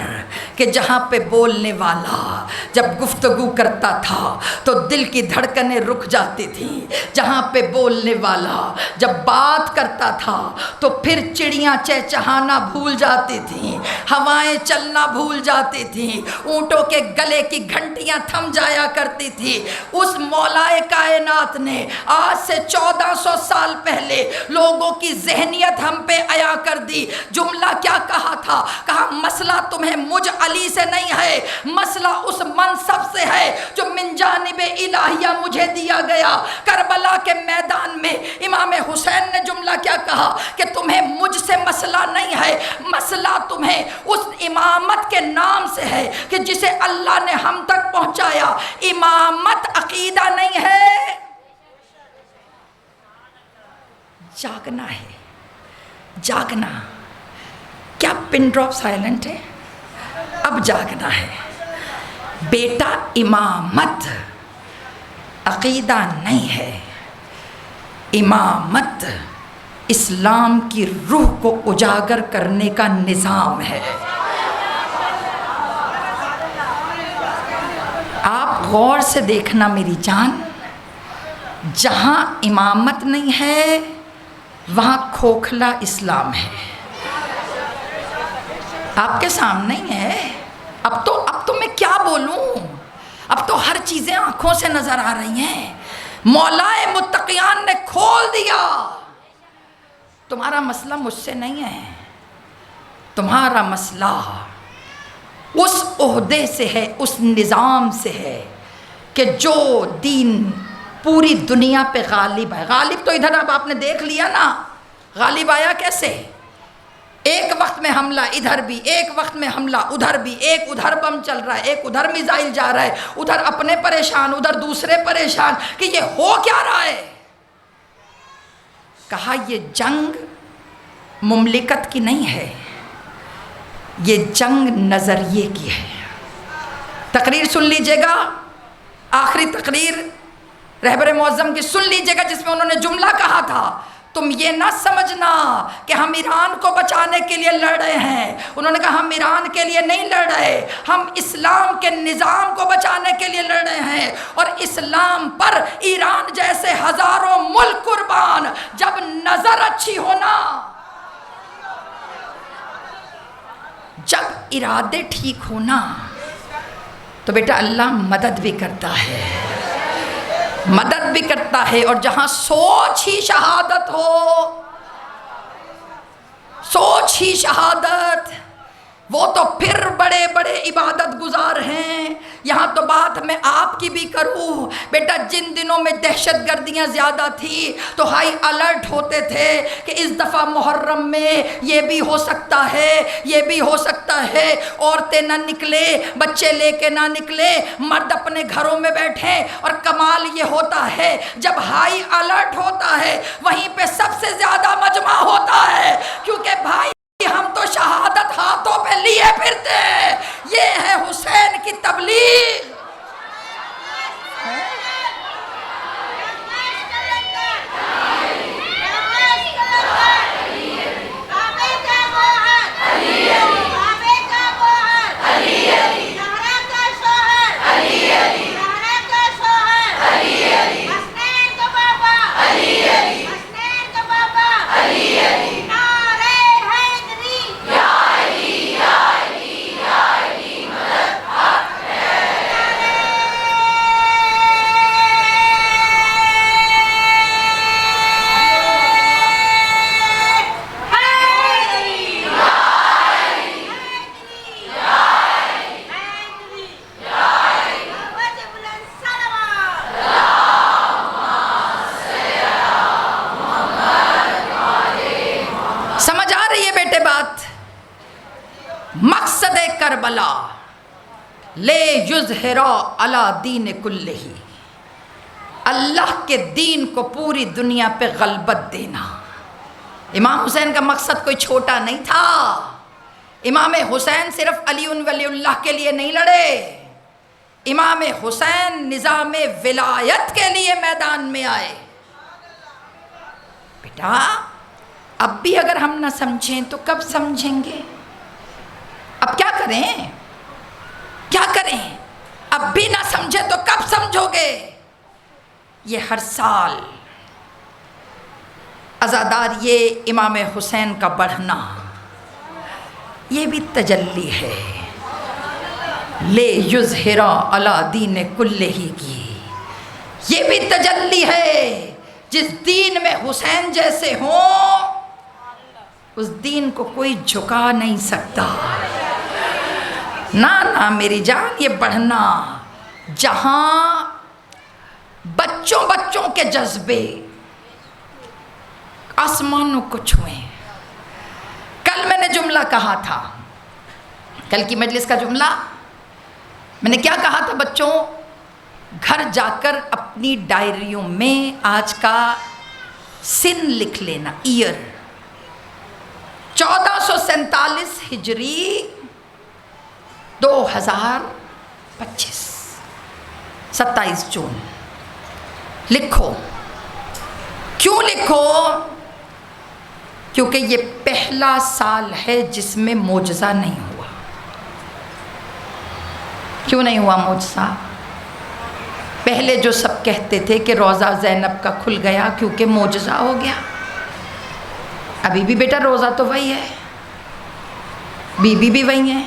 کہ جہاں پہ بولنے والا جب گفتگو کرتا تھا تو دل کی دھڑکنیں رک جاتی تھیں، جہاں پہ بولنے والا جب بات کرتا تھا تو پھر چڑیاں چہچہانا بھول جاتی تھیں، ہوائیں چلنا بھول جاتی تھیں، اونٹوں کے گلے کی گھنٹیاں تھم جایا کرتی تھی۔ اس مولائے کائنات نے آج سے 1400 سال پہلے لوگوں کی ذہنیت ہم پہ عیا کر دی۔ جملہ کیا کہا تھا؟ کہا مسئلہ تمہیں مجھ علی سے نہیں ہے، مسئلہ اس منصب سے ہے جو من جانب الہیہ مجھے دیا گیا۔ کربلا کے میدان میں امام حسین نے جملہ کیا کہا کہ تمہیں مجھ سے مسئلہ نہیں ہے، مسئلہ تمہیں اس امامت کے نام سے ہے کہ جسے اللہ نے ہم تک پہنچایا۔ امامت عقیدہ نہیں ہے، جاگنا ہے، جاگنا۔ کیا پن ڈراپ سائلنٹ ہے؟ اب جاگنا ہے بیٹا۔ امامت عقیدہ نہیں ہے، امامت اسلام کی روح کو اجاگر کرنے کا نظام ہے۔ آپ غور سے دیکھنا میری جان، جہاں امامت نہیں ہے وہاں کھوکھلا اسلام ہے۔ آپ کے سامنے ہی ہے۔ اب تو میں کیا بولوں، اب تو ہر چیزیں آنکھوں سے نظر آ رہی ہیں۔ مولائے متقیان نے کھول دیا۔ تمہارا مسئلہ مجھ سے نہیں ہے، تمہارا مسئلہ اس عہدے سے ہے، اس نظام سے ہے کہ جو دین پوری دنیا پہ غالب ہے۔ غالب تو ادھر اب آپ نے دیکھ لیا نا، غالب آیا کیسے؟ ایک وقت میں حملہ ادھر بھی، ایک وقت میں حملہ ادھر بھی، ایک ادھر بم چل رہا ہے، ایک ادھر میزائل جا رہا ہے، ادھر اپنے پریشان ادھر دوسرے پریشان کہ یہ ہو کیا رہا ہے۔ کہا یہ جنگ مملکت کی نہیں ہے، یہ جنگ نظریے کی ہے۔ تقریر سن لیجئے گا، آخری تقریر رہبر معظم کی سن لیجئے گا، جس میں انہوں نے جملہ کہا تھا تم یہ نہ سمجھنا کہ ہم ایران کو بچانے کے لیے لڑ رہے ہیں۔ انہوں نے کہا ہم ایران کے لیے نہیں لڑ رہے، ہم اسلام کے نظام کو بچانے کے لیے لڑ رہے ہیں، اور اسلام پر ایران جیسے ہزاروں ملک قربان۔ جب نظر اچھی ہونا، جب ارادے ٹھیک ہونا تو بیٹا اللہ مدد بھی کرتا ہے، مدد بھی کرتا ہے۔ اور جہاں سوچ ہی شہادت ہو، سوچ ہی شہادت، وہ تو پھر بڑے بڑے عبادت گزار ہیں۔ یہاں تو بات میں آپ کی بھی کروں، بیٹا جن دنوں میں دہشت گردیاں زیادہ تھی تو ہائی الرٹ ہوتے تھے کہ اس دفعہ محرم میں یہ بھی ہو سکتا ہے، یہ بھی ہو سکتا ہے، عورتیں نہ نکلے، بچے لے کے نہ نکلے، مرد اپنے گھروں میں بیٹھیں۔ اور کمال یہ ہوتا ہے جب ہائی الرٹ ہوتا ہے وہیں پہ سب سے زیادہ مجمع ہوتا ہے، کیونکہ بھائی ہم تو شہادت ہاتھوں پہ لیے پھرتے ہیں۔ یہ ہے حسین کی تبلیغ۔ سمجھ آ رہی ہے بیٹے بات؟ مقصد کربلا لے یظہرا علی دین کلہ، اللہ کے دین کو پوری دنیا پہ غلبت دینا۔ امام حسین کا مقصد کوئی چھوٹا نہیں تھا۔ امام حسین صرف علی ولی اللہ کے لیے نہیں لڑے، امام حسین نظام ولایت کے لیے میدان میں آئے۔ بیٹا اب بھی اگر ہم نہ سمجھیں تو کب سمجھیں گے؟ اب کیا کریں؟ کیا کریں؟ اب بھی نہ سمجھے تو کب سمجھو گے؟ یہ ہر سال عزادار یہ امام حسین کا بڑھنا یہ بھی تجلی ہے لے یظہرا علی دین کلہ کی، یہ بھی تجلی ہے۔ جس دین میں حسین جیسے ہوں اس دین کو کوئی جھکا نہیں سکتا۔ نہ میری جان، یہ بڑھنا جہاں بچوں کے جذبے آسمانوں کو چھوئیں۔ کل میں نے جملہ کہا تھا، کل کی مجلس کا جملہ میں نے کیا کہا تھا؟ بچوں گھر جا کر اپنی ڈائریوں میں آج کا سن لکھ لینا، ایئر 1447 ہجری 2025 27 جون لکھو۔ کیوں لکھو؟ کیونکہ یہ پہلا سال ہے جس میں معجزہ نہیں ہوا۔ کیوں نہیں ہوا معجزہ؟ پہلے جو سب کہتے تھے کہ روضہ زینب کا کھل گیا کیونکہ معجزہ ہو گیا۔ ابھی بھی بیٹا روضہ تو وہی ہے، بی بھی وہی ہے،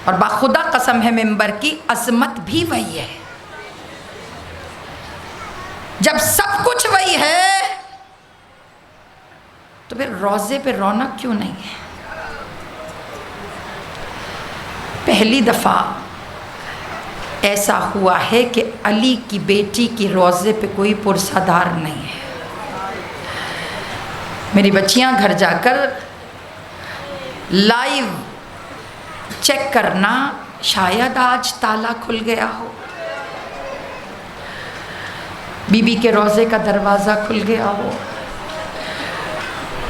اور باخدا قسم ہے ممبر کی عظمت بھی وہی ہے۔ جب سب کچھ وہی ہے تو پھر روضے پہ رونق کیوں نہیں ہے؟ پہلی دفعہ ایسا ہوا ہے کہ علی کی بیٹی کی روضے پہ کوئی پرسادار نہیں ہے۔ میری بچیاں گھر جا کر لائیو چیک کرنا، شاید آج تالا کھل گیا ہو، بی بی کے روضے کا دروازہ کھل گیا ہو۔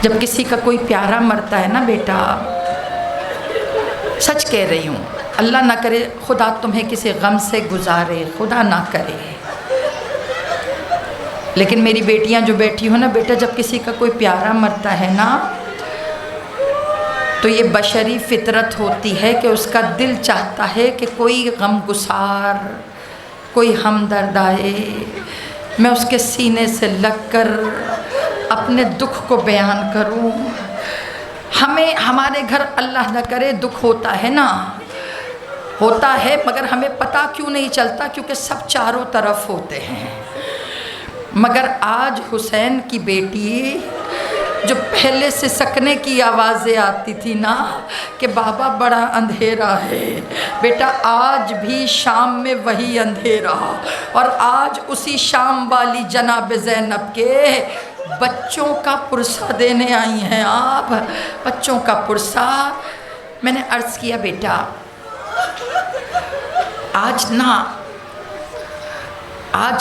جب کسی کا کوئی پیارا مرتا ہے نا بیٹا، سچ کہہ رہی ہوں، اللہ نہ کرے خدا تمہیں کسی غم سے گزارے، خدا نہ کرے، لیکن میری بیٹیاں جو بیٹھی ہو نا بیٹا، جب کسی کا کوئی پیارا مرتا ہے نا تو یہ بشری فطرت ہوتی ہے کہ اس کا دل چاہتا ہے کہ کوئی غم گسار، کوئی ہمدرد آئے، میں اس کے سینے سے لگ کر اپنے دکھ کو بیان کروں۔ ہمیں ہمارے گھر اللہ نہ کرے دکھ ہوتا ہے نا، ہوتا ہے، مگر ہمیں پتہ کیوں نہیں چلتا؟ کیونکہ سب چاروں طرف ہوتے ہیں۔ مگر آج حسین کی بیٹی جو پہلے سے سکنے کی آوازیں آتی تھی نا کہ بابا بڑا اندھیرا ہے، بیٹا آج بھی شام میں وہی اندھیرا، اور آج اسی شام والی جناب زینب کے بچوں کا پرسہ دینے آئی ہیں آپ، بچوں کا پرسہ۔ میں نے عرض کیا بیٹا آج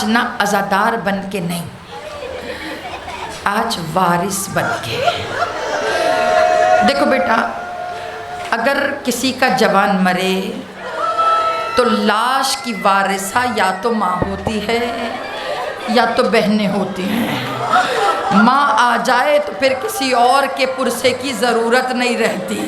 نہ عزادار بن کے نہیں، آج وارث بن کے۔ دیکھو بیٹا، اگر کسی کا جوان مرے تو لاش کی وارثہ یا تو ماں ہوتی ہے یا تو بہنیں ہوتی ہیں۔ ماں آ جائے تو پھر کسی اور کے پرسے کی ضرورت نہیں رہتی،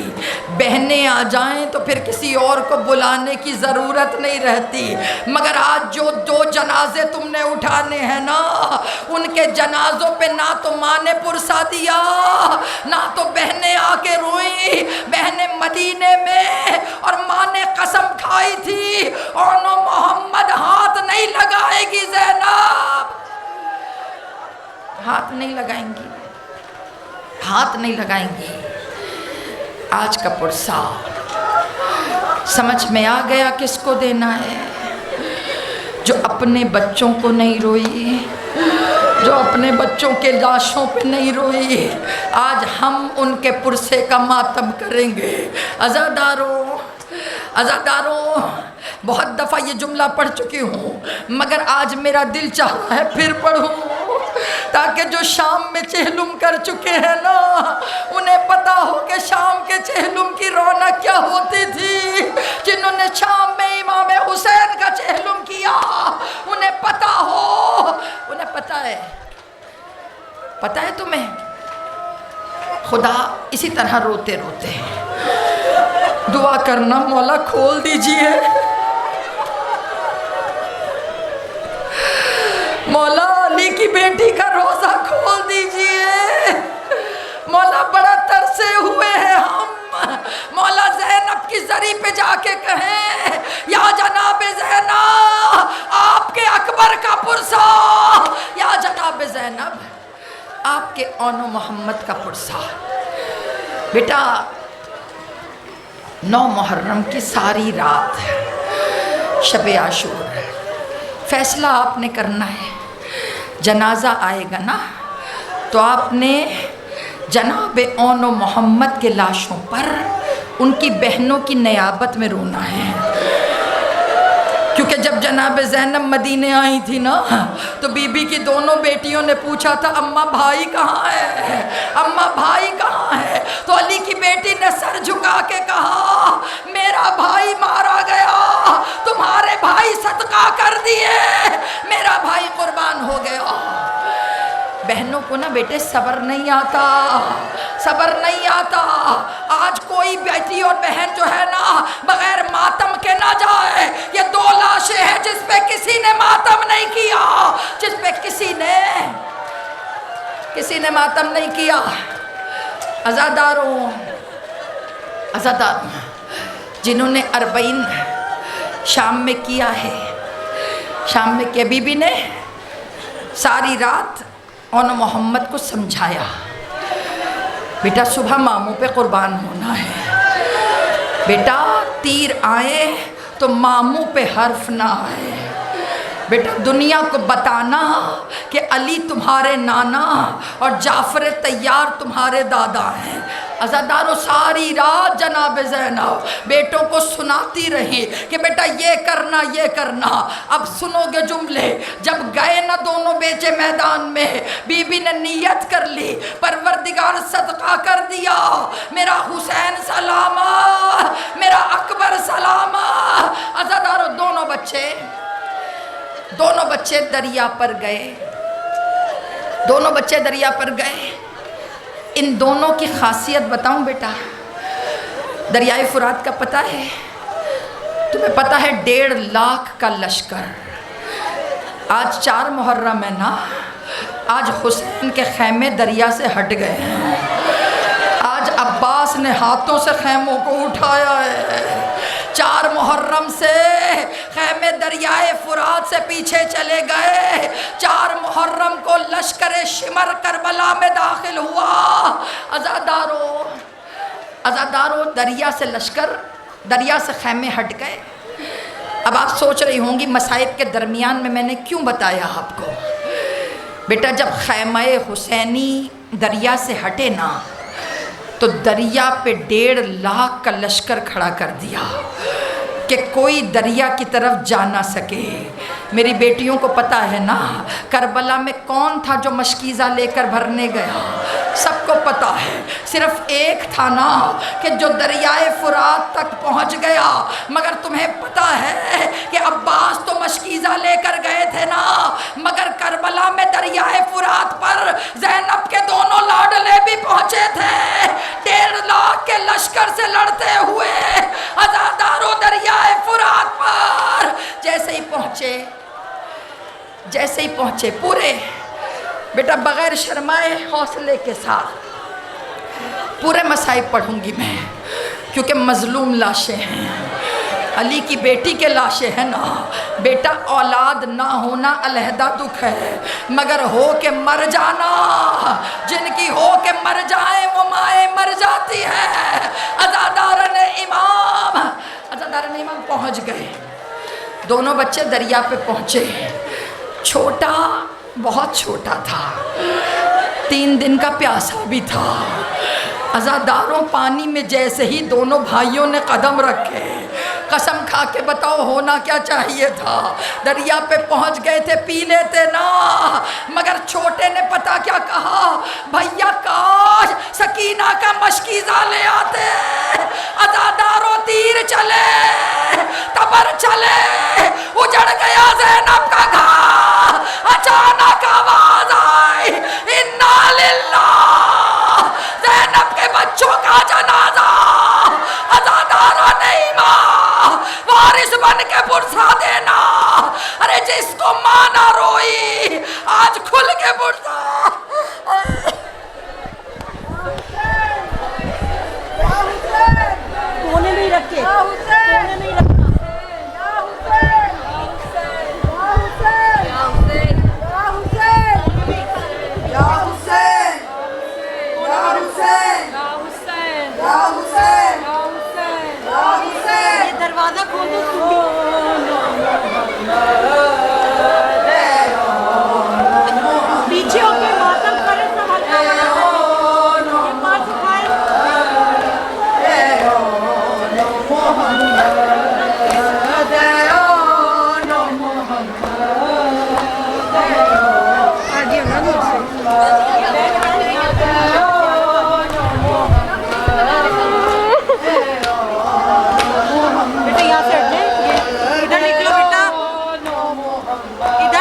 بہنیں آ جائیں تو پھر کسی اور کو بلانے کی ضرورت نہیں رہتی۔ مگر آج جو 2 جنازے تم نے اٹھانے ہیں نا، ان کے جنازوں پہ نہ تو ماں نے پرسہ دیا نہ تو بہنیں آ کے روئیں۔ بہنیں مدینے میں، اور ماں نے قسم کھائی تھی اونو محمد ہاتھ نہیں لگائے گی زینب، ہاتھ نہیں لگائیں گی، ہاتھ نہیں لگائیں گی۔ آج کا پرسہ سمجھ میں آ گیا کس کو دینا ہے؟ جو اپنے بچوں کو نہیں روئی، جو اپنے بچوں کے لاشوں پہ نہیں روئی، آج ہم ان کے پرسے کا ماتم کریں گے۔ عزاداروں، بہت دفعہ یہ جملہ پڑھ چکی ہوں، مگر آج میرا دل چاہ رہا ہے پھر پڑھوں، تاکہ جو شام میں چہلم کر چکے ہیں نا انہیں پتا ہو کہ شام کے چہلم کی رونق کیا ہوتی تھی۔ جنہوں نے شام میں امام حسین کا چہلم کیا انہیں پتا ہو، انہیں پتا ہے تمہیں؟ خدا اسی طرح روتے روتے دعا کرنا، مولا کھول دیجئے، مولا علی کی بیٹی کا روزہ کھول دیجئے، مولا بڑا ترسے ہوئے ہیں ہم، مولا زینب کی زری پہ جا کے کہیں یا جناب زینب آپ کے اکبر کا پرسہ، یا جناب زینب آپ کے اونو محمد کا پرسہ۔ بیٹا 9 محرم کی ساری رات شب عاشور، فیصلہ آپ نے کرنا ہے۔ جنازہ آئے گا نا تو آپ نے جناب اونو محمد کے لاشوں پر ان کی بہنوں کی نیابت میں رونا ہے، کیونکہ جب جناب زینب مدینے آئی تھی نا تو بی بی کی دونوں بیٹیوں نے پوچھا تھا اماں بھائی کہاں ہے، اماں بھائی کہاں ہے؟ تو علی کی بیٹی نے سر جھکا کے کہا میرا بھائی مارا گیا، تمہارے بھائی صدقہ کر دیے، میرا بھائی قربان ہو گیا۔ بہنوں کو نا بیٹے صبر نہیں آتا، صبر نہیں آتا۔ آج کوئی بیٹی اور بہن جو ہے نا بغیر ماتم کے نہ جائے۔ یہ 2 لاشیں ہیں جس پہ کسی نے ماتم نہیں کیا، جس پہ کسی نے ماتم نہیں کیا۔ عزاداروں جنہوں نے 40 شام میں کیا ہے، شام میں کیا، بی بی نے ساری رات اونو محمد کو سمجھایا بیٹا صبح ماموں پہ قربان ہونا ہے، بیٹا تیر آئے تو ماموں پہ حرف نہ آئے، بیٹا دنیا کو بتانا کہ علی تمہارے نانا اور جعفر طیار تمہارے دادا ہیں۔ عزاداروں ساری رات جناب زینب بیٹوں کو سناتی رہی کہ بیٹا یہ کرنا یہ کرنا۔ اب سنو گے جملے، جب گئے نا دونوں بیچے میدان میں، بی بی نے نیت کر لی پروردگار صدقہ کر دیا، میرا حسین سلامت، میرا اکبر سلامت۔ عزاداروں دونوں بچے دریا پر گئے، دونوں بچے دریا پر گئے۔ ان دونوں کی خاصیت بتاؤں بیٹا، دریائے فرات کا پتہ ہے تمہیں؟ پتہ ہے 1.5 لاکھ کا لشکر۔ آج 4 محرم ہے نا، آج حسین کے خیمے دریا سے ہٹ گئے ہیں، آج عباس نے ہاتھوں سے خیموں کو اٹھایا ہے، 4 محرم سے خیمے دریائے فرات سے پیچھے چلے گئے، 4 محرم کو لشکر شمر کربلا میں داخل ہوا۔ عزادارو دریا سے لشکر، دریا سے خیمے ہٹ گئے۔ اب آپ سوچ رہی ہوں گی مصائب کے درمیان میں نے کیوں بتایا آپ کو؟ بیٹا جب خیمہ حسینی دریا سے ہٹے نا تو دریا پہ 1.5 لاکھ کا لشکر کھڑا کر دیا کہ کوئی دریا کی طرف جا نہ سکے۔ میری بیٹیوں کو پتہ ہے نا کربلا میں کون تھا جو مشکیزہ لے کر بھرنے گیا، سب کو پتہ ہے، صرف ایک تھا نا کہ جو دریائے فرات تک پہنچ گیا۔ مگر تمہیں پتہ ہے کہ عباس تو مشکیزہ لے کر گئے تھے نا، مگر کربلا میں دریائے فرات پر زینب کے دونوں لاڈلے بھی پہنچے تھے۔ 1.5 لاکھ کے لشکر سے لڑتے ہوئے عزادارو دریائے فرات پر جیسے ہی پہنچے پورے بیٹا بغیر شرمائے حوصلے کے ساتھ پورے مصائب پڑھوں گی میں، کیونکہ مظلوم لاشیں ہیں، علی کی بیٹی کے لاشیں ہیں نا۔ بیٹا اولاد نہ ہونا علیحدہ دکھ ہے، مگر ہو کے مر جانا، جن کی ہو کے مر جائیں وہ مائیں مر جاتی ہے۔ عزادارن امام پہنچ گئے، دونوں بچے دریا پہ پہنچے۔ چھوٹا بہت چھوٹا تھا، 3 دن کا پیاسا بھی تھا۔ عزاداروں پانی میں جیسے ہی دونوں بھائیوں نے قدم رکھے، قسم کھا کے بتاؤ ہونا کیا چاہیے تھا؟ دریا پہ پہنچ گئے تھے، پی لیتے نا، مگر چھوٹے نے پتا کیا کہا؟ بھیا کاش سکینہ کا مشکیزہ لے آتے۔ عزاداروں تیر چلے، تبر چلے، اجڑ گیا زینب کا گھر۔ اچانک آواز آئی انا للہ، زینب کے بچوں کا جنازہ۔ عزاداروں نے ایمان وارث بن کے پرسا دینا۔ ارے جس کو ماں نہ روئی آج کھل کے پرسا۔ کونے میں ہی رکھے، کونے میں ہی رکھنا۔ دروازہ کھول دو، پیچھے ہو کے ماتم کرے سب ہلکا پار سکھائے۔ بیٹا یہاں سے ہٹ جائیں، ادھر نکلو بیٹا، ادھر